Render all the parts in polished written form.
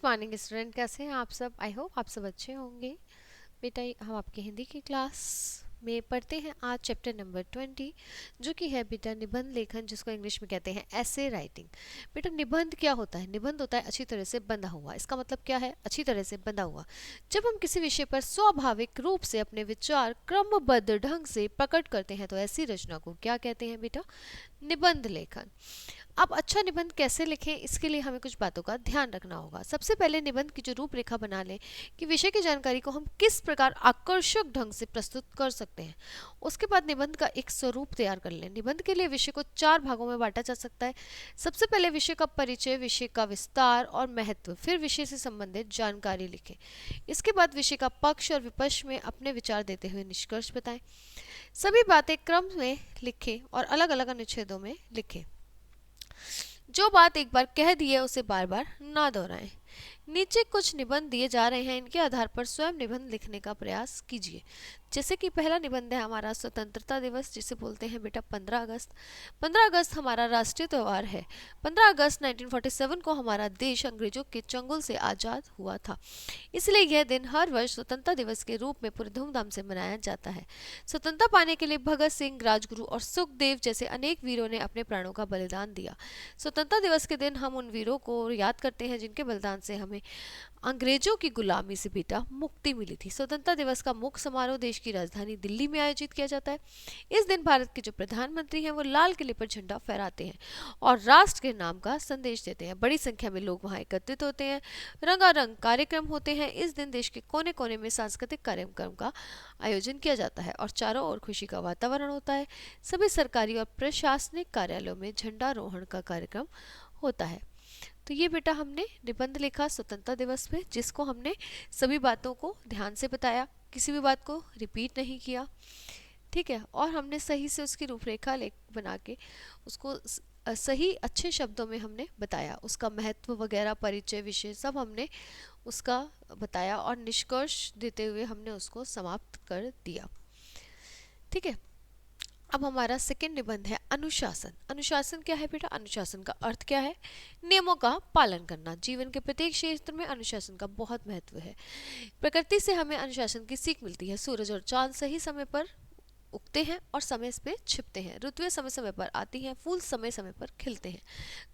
Morning student, कैसे हैं आप सब। आई होप आप सब अच्छे होंगे। बेटा हम आपके हिंदी की क्लास में पढ़ते हैं आज चैप्टर नंबर 20, जो कि है बेटा निबंध लेखन, जिसको इंग्लिश में कहते हैं ऐसे राइटिंग। बेटा निबंध क्या होता है? निबंध होता है अच्छी तरह से बंधा हुआ। इसका मतलब क्या है? अच्छी तरह से बंधा हुआ। जब हम किसी विषय पर स्वाभाविक रूप से अपने विचार क्रमबद्ध ढंग से प्रकट करते हैं तो ऐसी रचना को क्या कहते हैं बेटा? निबंध लेखन। अब अच्छा निबंध कैसे लिखें, इसके लिए हमें कुछ बातों का ध्यान रखना होगा। सबसे पहले निबंध की जो रूपरेखा बना लें कि विषय की जानकारी को हम किस प्रकार आकर्षक ढंग से प्रस्तुत कर सकते हैं। उसके बाद निबंध का एक स्वरूप तैयार कर लें। निबंध के लिए विषय को 4 भागों में बांटा जा सकता है। सबसे पहले विषय का परिचय, विषय का विस्तार और महत्व, फिर विषय से संबंधित जानकारी लिखें। इसके बाद विषय का पक्ष और विपक्ष में अपने विचार देते हुए निष्कर्ष बताएं। सभी बातें क्रम में लिखें और अलग अलग अनुच्छेदों में लिखें। जो बात एक बार कह दी है उसे बार बार ना दोहराएं। नीचे कुछ निबंध दिए जा रहे हैं, इनके आधार पर स्वयं निबंध लिखने का प्रयास कीजिए। जैसे कि पहला निबंध है हमारा स्वतंत्रता दिवस, जिसे बोलते हैं बेटा 15 अगस्त। 15 अगस्त हमारा राष्ट्रीय त्योहार है। 15 अगस्त 1947 को हमारा देश अंग्रेजों के चंगुल से आजाद हुआ था, इसलिए यह दिन हर वर्ष स्वतंत्रता दिवस के रूप में पूरे धूमधाम से मनाया जाता है। स्वतंत्रता पाने के लिए भगत सिंह, राजगुरु और सुखदेव जैसे अनेक वीरों ने अपने प्राणों का बलिदान दिया। स्वतंत्रता दिवस के दिन हम उन वीरों को याद करते हैं जिनके बलिदान से हमें अंग्रेजों की गुलामी से बेटा मुक्ति मिली थी। स्वतंत्रता दिवस का मुख्य समारोह देश की राजधानी दिल्ली में आयोजित किया जाता है। इस दिन भारत के जो प्रधानमंत्री हैं वो लाल किले पर झंडा फहराते हैं और राष्ट्र के नाम का संदेश देते हैं। बड़ी संख्या में लोग वहां एकत्रित होते हैं। रंगारंग कार्यक्रम होते हैं। इस दिन देश के कोने कोने में सांस्कृतिक कार्यक्रम का आयोजन किया जाता है और चारों ओर खुशी का वातावरण होता है। सभी सरकारी और प्रशासनिक कार्यालयों में झंडारोहण का कार्यक्रम होता है। तो ये बेटा हमने निबंध लिखा स्वतंत्रता दिवस पे, जिसको हमने सभी बातों को ध्यान से बताया, किसी भी बात को रिपीट नहीं किया, ठीक है। और हमने सही से उसकी रूपरेखा बना के उसको सही अच्छे शब्दों में हमने बताया, उसका महत्व वगैरह, परिचय, विषय सब हमने उसका बताया और निष्कर्ष देते हुए हमने उसको समाप्त कर दिया, ठीक है। अब हमारा सेकंड निबंध है अनुशासन। अनुशासन क्या है बेटा? अनुशासन का अर्थ क्या है? नियमों का पालन करना। जीवन के प्रत्येक क्षेत्र में अनुशासन का बहुत महत्व है। प्रकृति से हमें अनुशासन की सीख मिलती है। सूरज और चांद सही समय पर उगते हैं और समय पे छिपते हैं। ऋतुएं समय समय पर आती हैं, फूल समय समय पर खिलते हैं।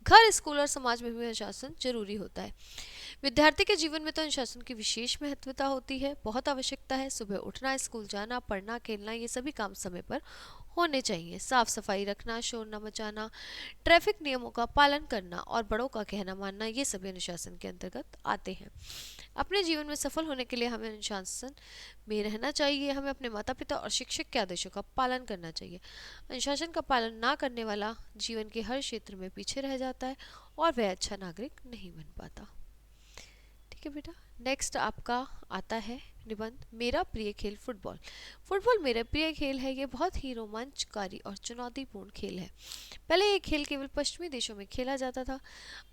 घर, स्कूल और समाज में भी अनुशासन जरूरी होता है। विद्यार्थी के जीवन में तो अनुशासन की विशेष महत्वता होती है, बहुत आवश्यकता है। सुबह उठना, स्कूल जाना, पढ़ना, खेलना, ये सभी काम समय पर होने चाहिए। साफ सफाई रखना, शोर न मचाना, ट्रैफिक नियमों का पालन करना और बड़ों का कहना मानना, ये सभी अनुशासन के अंतर्गत आते हैं। अपने जीवन में सफल होने के लिए हमें अनुशासन में रहना चाहिए। हमें अपने माता पिता और शिक्षक के आदेशों का पालन करना चाहिए। अनुशासन का पालन ना करने वाला जीवन के हर क्षेत्र में पीछे रह जाता है और वह अच्छा नागरिक नहीं बन पाता, ठीक है बेटा। नेक्स्ट आपका आता है निबंध मेरा प्रिय खेल फुटबॉल। फुटबॉल मेरा प्रिय खेल है। ये बहुत ही रोमांचकारी और चुनौतीपूर्ण खेल है। पहले ये खेल केवल पश्चिमी देशों में खेला जाता था,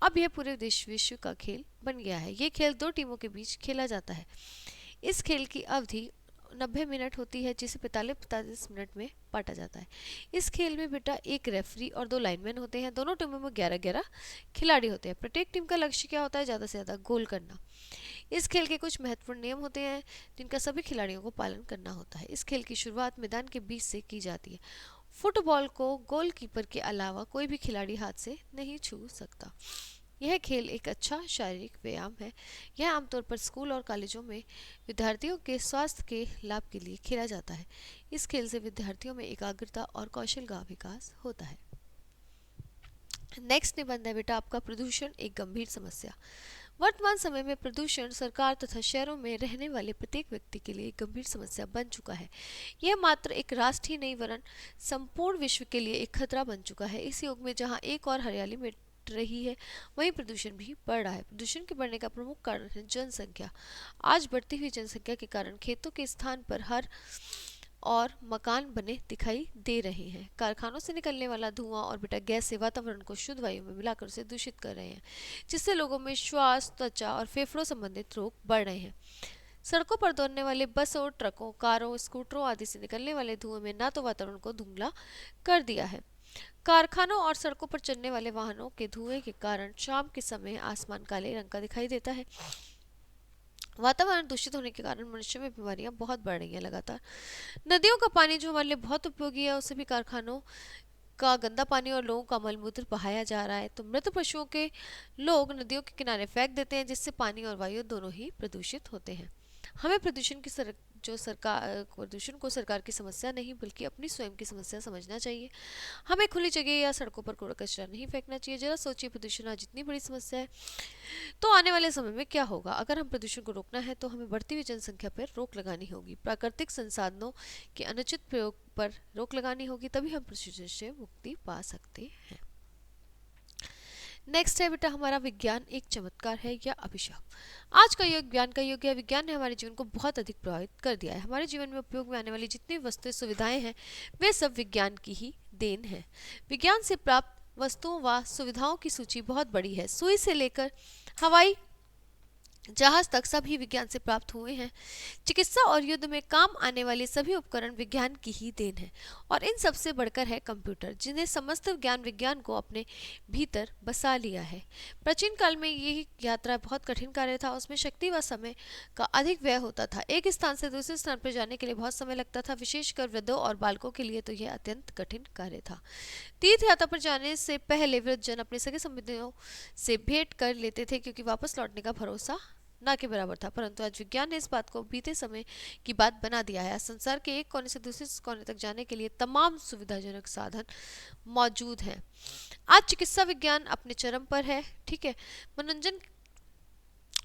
अब यह पूरे विश्व का खेल बन गया है। ये खेल 2 टीमों के बीच खेला जाता है। इस खेल की अवधि 90 मिनट होती है, जिसे 45 मिनट में बांटा जाता है। इस खेल में बेटा एक रेफरी और 2 लाइनमैन होते हैं। दोनों टीमों में 11-11 खिलाड़ी होते हैं। प्रत्येक टीम का लक्ष्य क्या होता है? ज़्यादा से ज़्यादा गोल करना। इस खेल के कुछ महत्वपूर्ण नियम होते हैं जिनका सभी खिलाड़ियों को पालन करना होता है। इस खेल की शुरुआत मैदान के बीच से की जाती है। फुटबॉल को गोलकीपर के अलावा कोई भी खिलाड़ी हाथ से नहीं छू सकता। यह खेल एक अच्छा शारीरिक व्यायाम है। यह आमतौर पर स्कूल और कॉलेजों में विद्यार्थियों के स्वास्थ्य के लाभ के लिए खेला जाता है। इस खेल से विद्यार्थियों में एकाग्रता और कौशल का विकास होता है। नेक्स्ट निबंध है बेटा आपका प्रदूषण एक गंभीर समस्या। वर्तमान समय में प्रदूषण सरकार तथा शहरों में रहने वाले प्रत्येक व्यक्ति के लिए एक गंभीर समस्या बन चुका है। यह मात्र एक राष्ट्र ही नहीं वरन संपूर्ण विश्व के लिए एक खतरा बन चुका है। इस युग में जहां एक और हरियाली मिट रही है, वहीं प्रदूषण भी बढ़ रहा है। प्रदूषण के बढ़ने का प्रमुख कारण है जनसंख्या। आज बढ़ती हुई जनसंख्या के कारण खेतों के स्थान पर हर और मकान बने दिखाई दे रहे हैं। कारखानों से निकलने वाला धुआं और बेटा गैस से वातावरण को शुद्ध वायु में मिलाकर उसे दूषित कर रहे हैं, जिससे लोगों में श्वास, त्वचा और फेफड़ों संबंधित रोग बढ़ रहे हैं। सड़कों पर दौड़ने वाले बसों, ट्रकों, कारों, स्कूटरों आदि से निकलने वाले धुएं में ना तो वातावरण को धुंधला कर दिया है, कारखानों और सड़कों पर चलने वाले वाहनों के धुएं के कारण शाम के समय आसमान काले रंग का दिखाई देता है। वातावरण दूषित होने के कारण मनुष्य में बीमारियां बहुत बढ़ रही हैं लगातार। नदियों का पानी जो हमारे लिए बहुत उपयोगी है, उसे भी कारखानों का गंदा पानी और लोगों का मलमूत्र बहाया जा रहा है। तो मृत पशुओं के लोग नदियों के किनारे फेंक देते हैं, जिससे पानी और वायु दोनों ही प्रदूषित होते हैं। हमें प्रदूषण को सरकार की समस्या नहीं बल्कि अपनी स्वयं की समस्या समझना चाहिए। हमें खुली जगह या सड़कों पर कूड़ा कचरा नहीं फेंकना चाहिए। जरा सोचिए, प्रदूषण आज इतनी बड़ी समस्या है, तो आने वाले समय में क्या होगा? अगर हम प्रदूषण को रोकना है तो हमें बढ़ती हुई जनसंख्या पर रोक लगानी होगी, प्राकृतिक संसाधनों के अनुचित प्रयोग पर रोक लगानी होगी, तभी हम प्रदूषण से मुक्ति पा सकते हैं। नेक्स्ट है बेटा हमारा, विज्ञान एक चमत्कार है या अभिशाप। आज का युग ज्ञान का युग है। विज्ञान ने हमारे जीवन को बहुत अधिक प्रभावित कर दिया है। हमारे जीवन में उपयोग में आने वाली जितनी वस्तुएं सुविधाएं हैं, वे सब विज्ञान की ही देन है। विज्ञान से प्राप्त वस्तुओं व सुविधाओं की सूची बहुत बड़ी है। सुई से लेकर हवाई जहाज तक सभी विज्ञान से प्राप्त हुए हैं। चिकित्सा और युद्ध में काम आने वाले सभी उपकरण विज्ञान की ही देन है। और इन सबसे बढ़कर है कंप्यूटर, जिन्हें समस्त विज्ञान को अपने भीतर बसा लिया है। प्राचीन काल में ये यात्रा बहुत कठिन कार्य था। उसमें शक्ति व समय का अधिक व्यय होता था। एक स्थान से दूसरे स्थान पर जाने के लिए बहुत समय लगता था। विशेषकर वृद्धों और बालकों के लिए तो यह अत्यंत कठिन कार्य था। तीर्थ यात्रा पर जाने से पहले वृद्ध जन अपने सगे संबंधियों से भेंट कर लेते थे, क्योंकि वापस लौटने का भरोसा ना के बराबर था। परंतु आज विज्ञान ने इस बात को बीते समय की बात बना दिया है। संसार के एक कोने से दूसरे कोने तक जाने के लिए तमाम सुविधाजनक साधन मौजूद हैं। आज चिकित्सा विज्ञान अपने चरम पर है। ठीक है, मनोरंजन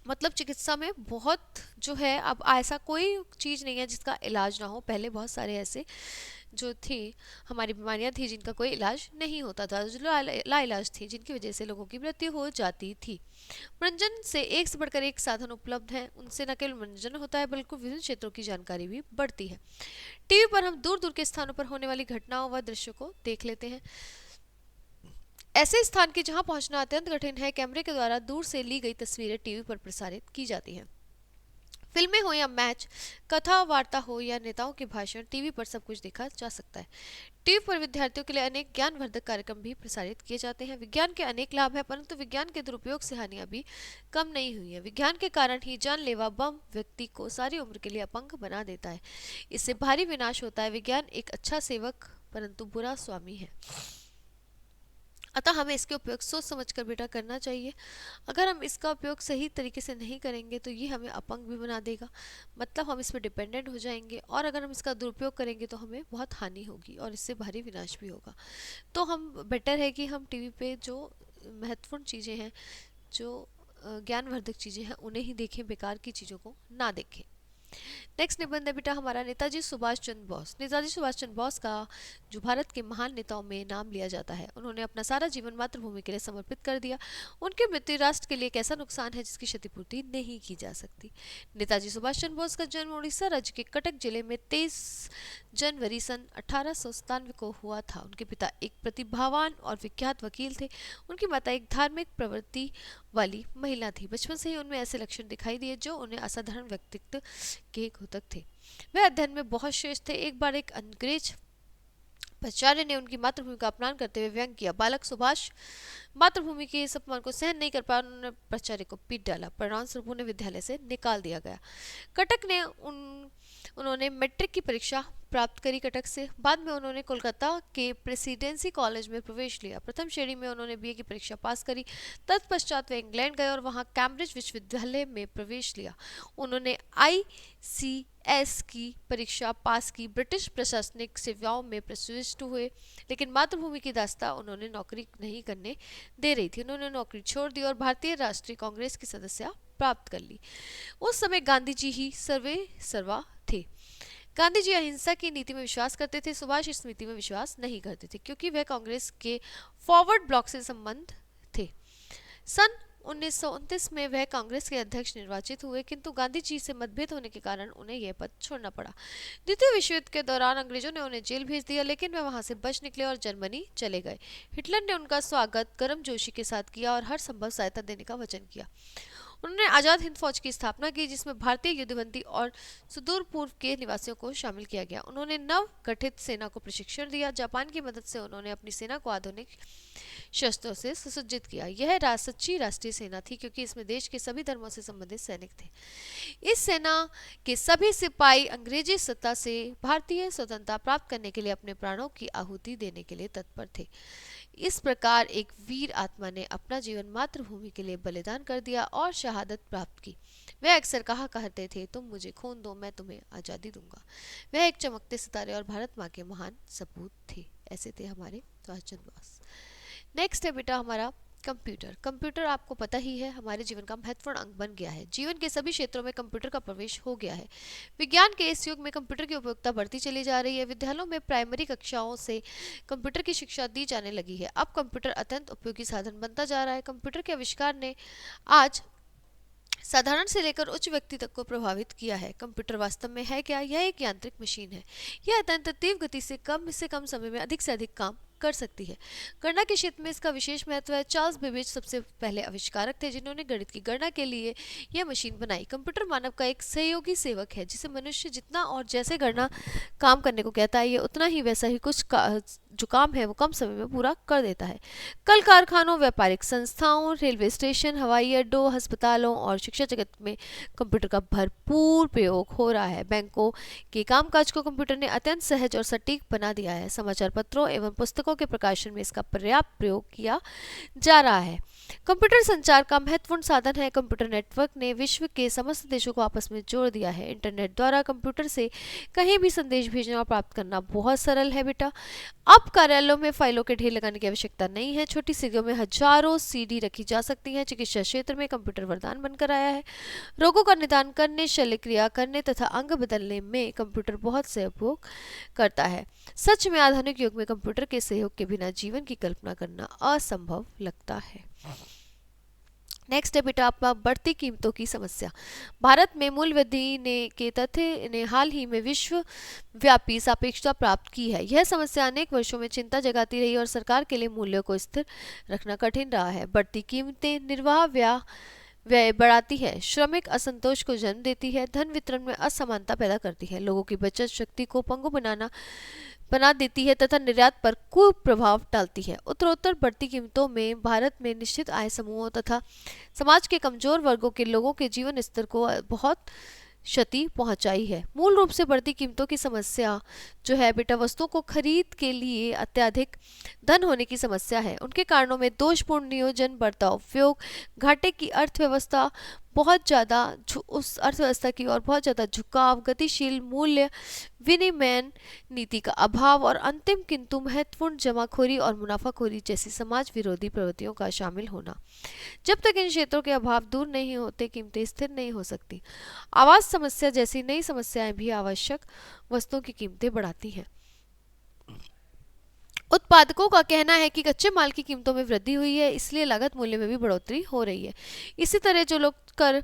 मतलब चिकित्सा में बहुत जो है, अब ऐसा कोई चीज़ नहीं है जिसका इलाज ना हो। पहले बहुत सारे ऐसे जो थी हमारी बीमारियां थी जिनका कोई इलाज नहीं होता था, जो लाइलाज थी, जिनकी वजह से लोगों की मृत्यु हो जाती थी। मनोरंजन से एक से बढ़कर एक साधन उपलब्ध है। उनसे न केवल मनोरंजन होता है बल्कि विभिन्न क्षेत्रों की जानकारी भी बढ़ती है। टीवी पर हम दूर दूर के स्थानों पर होने वाली घटनाओं व दृश्यों को देख लेते हैं। ऐसे स्थान की जहां पहुंचना अत्यंत कठिन है, कैमरे के द्वारा दूर से ली गई तस्वीरें टीवी पर प्रसारित की जाती हैं। फिल्में हो या मैच, कथा वार्ता हो या नेताओं के भाषण, टीवी पर सब कुछ देखा जा सकता है। टीवी पर विद्यार्थियों के लिए अनेक ज्ञानवर्धक कार्यक्रम भी प्रसारित किए जाते हैं। विज्ञान के अनेक लाभ हैं, परंतु विज्ञान के दुरुपयोग से हानियां भी कम नहीं हुई है। विज्ञान के कारण ही जानलेवा बम व्यक्ति को सारी उम्र के लिए अपंग बना देता है। इससे भारी विनाश होता है। विज्ञान एक अच्छा सेवक परंतु बुरा स्वामी है। अतः हमें इसके उपयोग सोच समझ कर बेटा करना चाहिए। अगर हम इसका उपयोग सही तरीके से नहीं करेंगे तो ये हमें अपंग भी बना देगा, मतलब हम इस पर डिपेंडेंट हो जाएंगे। और अगर हम इसका दुरुपयोग करेंगे तो हमें बहुत हानि होगी और इससे भारी विनाश भी होगा। तो हम बेटर है कि हम टीवी पे जो महत्वपूर्ण चीज़ें हैं, जो ज्ञानवर्धक चीज़ें हैं, उन्हें ही देखें, बेकार की चीज़ों को ना देखें। नेक्स्ट निबंध है बेटा हमारा, नेताजी सुभाष चंद्र बोस। नेताजी सुभाष चंद्र बोस का जो भारत के महान नेताओं में नाम लिया जाता है, उन्होंने अपना सारा जीवन मातृभूमि के लिए समर्पित कर दिया। उनकी मृत्यु राष्ट्र के लिए एक ऐसा नुकसान है जिसकी क्षतिपूर्ति नहीं की जा सकती। नेताजी सुभाष चंद्र बोस का जन्म उड़ीसा राज्य के कटक जिले में 23 जनवरी सन 1897 को हुआ था। उनके पिता एक प्रतिभावान और विख्यात वकील थे। उनकी माता एक धार्मिक प्रवृत्ति वाली महिला थी। बचपन से ही उनमें ऐसे लक्षण दिखाई दिए जो उन्हें असाधारण व्यक्तित्व के घोतक थे। वे अध्ययन में बहुत श्रेष्ठ थे। एक बार एक अंग्रेज प्राचार्य ने उनकी मातृभूमि का अपमान करते हुए व्यंग किया। बालक सुभाष मातृभूमि के इस अपमान को सहन नहीं कर पाया। उन्होंने प्राचार्य को पीट डाला। परिणाम स्वरूप उन्हें विद्यालय से निकाल दिया गया। कटक ने उन्होंने मैट्रिक की परीक्षा प्राप्त करी कटक से। बाद में उन्होंने कोलकाता के प्रेसिडेंसी कॉलेज में प्रवेश लिया। प्रथम श्रेणी में उन्होंने बीए की परीक्षा पास करी। तत्पश्चात वे इंग्लैंड गए और वहां कैम्ब्रिज विश्वविद्यालय में प्रवेश लिया। उन्होंने ICS की परीक्षा पास की। ब्रिटिश प्रशासनिक सेवाओं में प्रविष्ट हुए, लेकिन मातृभूमि की दास्ता उन्होंने नौकरी नहीं करने दे रही थी। उन्होंने नौकरी छोड़ दी और भारतीय राष्ट्रीय कांग्रेस की सदस्यता प्राप्त कर ली। उस समय गांधी जी ही सर्वे सर्वा थे। गांधी जी अहिंसा की नीति में विश्वास करते थे। सुभाष इस नीति में विश्वास नहीं करते थे, क्योंकि वह कांग्रेस के फॉरवर्ड ब्लॉक से संबंध थे। सन 1929 में वह कांग्रेस के अध्यक्ष निर्वाचित हुए, किंतु गांधी जी से मतभेद होने के कारण उन्हें यह पद छोड़ना पड़ा। द्वितीय विश्व युद्ध के दौरान अंग्रेजों ने उन्हें जेल भेज दिया, लेकिन वह वहां से बच निकले और जर्मनी चले गए। हिटलर ने उनका स्वागत गर्मजोशी के साथ किया और हर संभव सहायता देने का वचन किया। उन्होंने आज़ाद हिंद फौज की स्थापना की, जिसमें भारतीय युद्धबंदी और सुदूर पूर्व के निवासियों को शामिल किया गया। उन्होंने नव गठित सेना को प्रशिक्षण दिया। जापान की मदद से उन्होंने अपनी सेना को आधुनिक शस्त्रों से सुसज्जित किया। यह सच्ची राष्ट्रीय सेना थी, क्योंकि इसमें देश के सभी धर्मों से संबंधित सैनिक थे। इस सेना के सभी सिपाही अंग्रेजी सत्ता से भारतीय स्वतंत्रता प्राप्त करने के लिए अपने प्राणों की आहुति देने के लिए तत्पर थे। इस प्रकार एक वीर आत्मा ने अपना जीवन मातृभूमि के लिए बलिदान कर दिया और शहादत प्राप्त की। वह अक्सर कहा करते थे, तुम मुझे खून दो, मैं तुम्हें आज़ादी दूंगा। वह एक चमकते सितारे और भारत माँ के महान सपूत थे। ऐसे थे हमारे सुभाष चंद्र बोस। नेक्स्ट है बेटा हमारा कंप्यूटर। कंप्यूटर आपको पता ही है, हमारे जीवन का महत्वपूर्ण अंग बन गया है। जीवन के सभी क्षेत्रों में कंप्यूटर का प्रवेश हो गया है। विज्ञान के इस युग में कंप्यूटर की उपयोगिता बढ़ती चली जा रही है। विद्यालयों में प्राइमरी कक्षाओं से कंप्यूटर की शिक्षा दी जाने लगी है। अब कंप्यूटर अत्यंत उपयोगी साधन बनता जा रहा है। कंप्यूटर के आविष्कार ने आज साधारण से लेकर उच्च व्यक्ति तक को प्रभावित किया है। कंप्यूटर वास्तव में है क्या? यह एक यांत्रिक मशीन है। यह अत्यंत तीव्र गति से कम समय में अधिक से अधिक काम कर सकती है। गणना के क्षेत्र में इसका विशेष महत्व है। चार्ल्स बेबेज सबसे पहले आविष्कारक थे, जिन्होंने गणित की गणना के लिए यह मशीन बनाई। कंप्यूटर मानव का एक सहयोगी सेवक है, जिसे मनुष्य जितना और जैसे गणना काम करने को कहता है, ये उतना ही वैसा ही जो काम है वो कम समय में पूरा कर देता है। कल कारखानों, व्यापारिक संस्थाओं, रेलवे स्टेशन, हवाई अड्डों, अस्पतालों और शिक्षा जगत में कंप्यूटर का भरपूर प्रयोग हो रहा है। बैंकों के कामकाज को कंप्यूटर ने अत्यंत सहज और सटीक बना दिया है। समाचार पत्रों एवं पुस्तकों के प्रकाशन में इसका पर्याप्त प्रयोग किया जा रहा है। कंप्यूटर संचार का महत्वपूर्ण साधन है। कंप्यूटर नेटवर्क ने विश्व के समस्त देशों को आपस में जोड़ दिया है। इंटरनेट द्वारा कंप्यूटर से कहीं भी संदेश भेजना और प्राप्त करना बहुत सरल है बेटा। अब कार्यालयों में फाइलों के ढेर लगाने की आवश्यकता नहीं है। छोटी सीढ़ियों में हजारों सीडी रखी जा सकती हैं। चिकित्सा क्षेत्र में कंप्यूटर वरदान बनकर आया है। रोगों का निदान करने, शल्य क्रिया करने तथा अंग बदलने में कंप्यूटर बहुत सहयोग करता है। सच में आधुनिक युग में कंप्यूटर के सहयोग के बिना जीवन की कल्पना करना असंभव लगता है। नेक्स्ट है बेटा आपका बढ़ती कीमतों की समस्या। भारत में मूल्य वृद्धि के तथ्य ने हाल ही में विश्व व्यापी सापेक्षता प्राप्त की है। यह समस्या अनेक वर्षों में चिंता जगाती रही और सरकार के लिए मूल्यों को स्थिर रखना कठिन रहा है। बढ़ती कीमतें निर्वाह व्यय बढ़ाती है, श्रमिक असंतोष को जन्म देती है, धन वितरण में असमानता पैदा करती है, लोगों की बचत शक्ति को पंगु बना देती है तथा निर्यात पर कुप्रभाव डालती है। उत्तरोत्तर बढ़ती कीमतों में भारत में निश्चित आय समूहों तथा समाज के कमजोर वर्गों के लोगों के जीवन स्तर को बहुत क्षति पहुंचाई है। मूल रूप से बढ़ती कीमतों की समस्या जो है बेटा वस्तुओं को खरीद के लिए अत्यधिक धन होने की समस्या है। उनके कारणों में दोषपूर्ण नियोजन, बढ़ता उपयोग, घाटे की अर्थव्यवस्था, बहुत ज़्यादा उस अर्थव्यवस्था की ओर बहुत ज़्यादा झुकाव, गतिशील मूल्य विनिमय नीति का अभाव और अंतिम किंतु महत्वपूर्ण जमाखोरी और मुनाफाखोरी जैसी समाज विरोधी प्रवृत्तियों का शामिल होना। जब तक इन क्षेत्रों के अभाव दूर नहीं होते, कीमतें स्थिर नहीं हो सकती। आवास समस्या जैसी नई समस्याएं भी आवश्यक वस्तुओं की कीमतें बढ़ाती हैं। उत्पादकों का कहना है कि कच्चे माल की कीमतों में वृद्धि हुई है, इसलिए लागत मूल्य में भी बढ़ोतरी हो रही है। इसी तरह जो लोग कर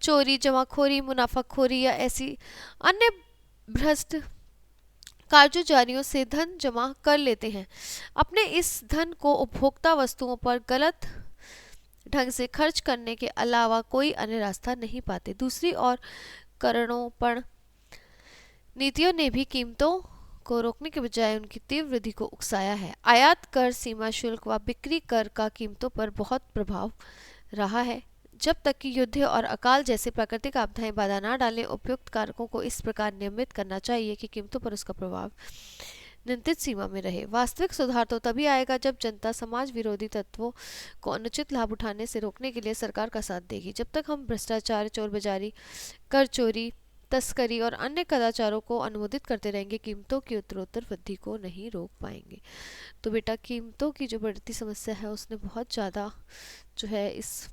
चोरी, जमाखोरी, मुनाफाखोरी या ऐसी अन्य भ्रष्ट कारगुजारियों से धन जमा कर लेते हैं, अपने इस धन को उपभोक्ता वस्तुओं पर गलत ढंग से खर्च करने के अलावा कोई अन्य रास्ता नहीं पाते। दूसरी ओर करोड़ों पर नीतियों ने भी कीमतों को रोकने के बजाय उनकी तीव्र वृद्धि को उकसाया है। आयात कर, सीमा शुल्क व बिक्री कर का कीमतों पर बहुत प्रभाव रहा है। जब तक कि युद्ध और अकाल जैसे प्राकृतिक आपदाएं बाधा न डालें, उपयुक्त कारकों को इस प्रकार नियमित करना चाहिए कि कीमतों पर उसका प्रभाव नियंत्रित सीमा में रहे। वास्तविक सुधार तो तभी आएगा जब जनता समाज विरोधी तत्वों को अनुचित लाभ उठाने से रोकने के लिए सरकार का साथ देगी। जब तक हम भ्रष्टाचार, चोरबाजारी, कर चोरी, तस्करी और अन्य कदाचारों को अनुमोदित करते रहेंगे, कीमतों की उत्तरोत्तर वृद्धि को नहीं रोक पाएंगे। तो बेटा कीमतों की जो बढ़ती समस्या है उसने बहुत ज़्यादा जो है इस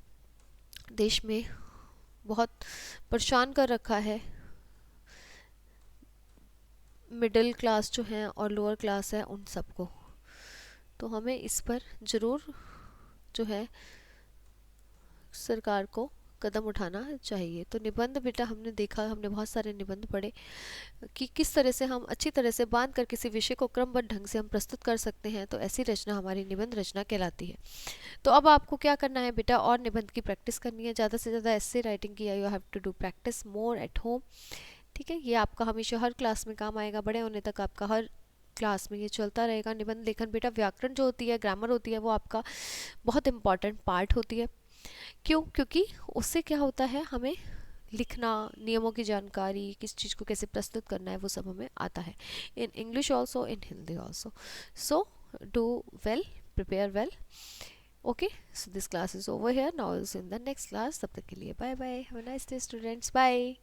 देश में बहुत परेशान कर रखा है। मिडिल क्लास जो है और लोअर क्लास है उन सबको, तो हमें इस पर ज़रूर जो है सरकार को कदम उठाना चाहिए। तो निबंध बेटा हमने देखा, हमने बहुत सारे निबंध पढ़े कि किस तरह से हम अच्छी तरह से बांध कर किसी विषय को क्रमबद्ध ढंग से हम प्रस्तुत कर सकते हैं, तो ऐसी रचना हमारी निबंध रचना कहलाती है। तो अब आपको क्या करना है बेटा, और निबंध की प्रैक्टिस करनी है, ज़्यादा से ज़्यादा ऐसे राइटिंग की। You have to do practice more at home. ठीक है, ये आपका हमेशा हर क्लास में काम आएगा, बड़े होने तक आपका हर क्लास में ये चलता रहेगा। निबंध लेखन बेटा, व्याकरण जो होती है, ग्रामर होती है, वो आपका बहुत इंपॉर्टेंट पार्ट होती है। क्यों? क्योंकि उससे क्या होता है, हमें लिखना, नियमों की जानकारी, किस चीज़ को कैसे प्रस्तुत करना है, वो सब हमें आता है, in English also, in Hindi also. So do well, prepare well. Okay, so this class is over here, now is in the next class. तब तक के लिए bye bye, have a nice day students, bye.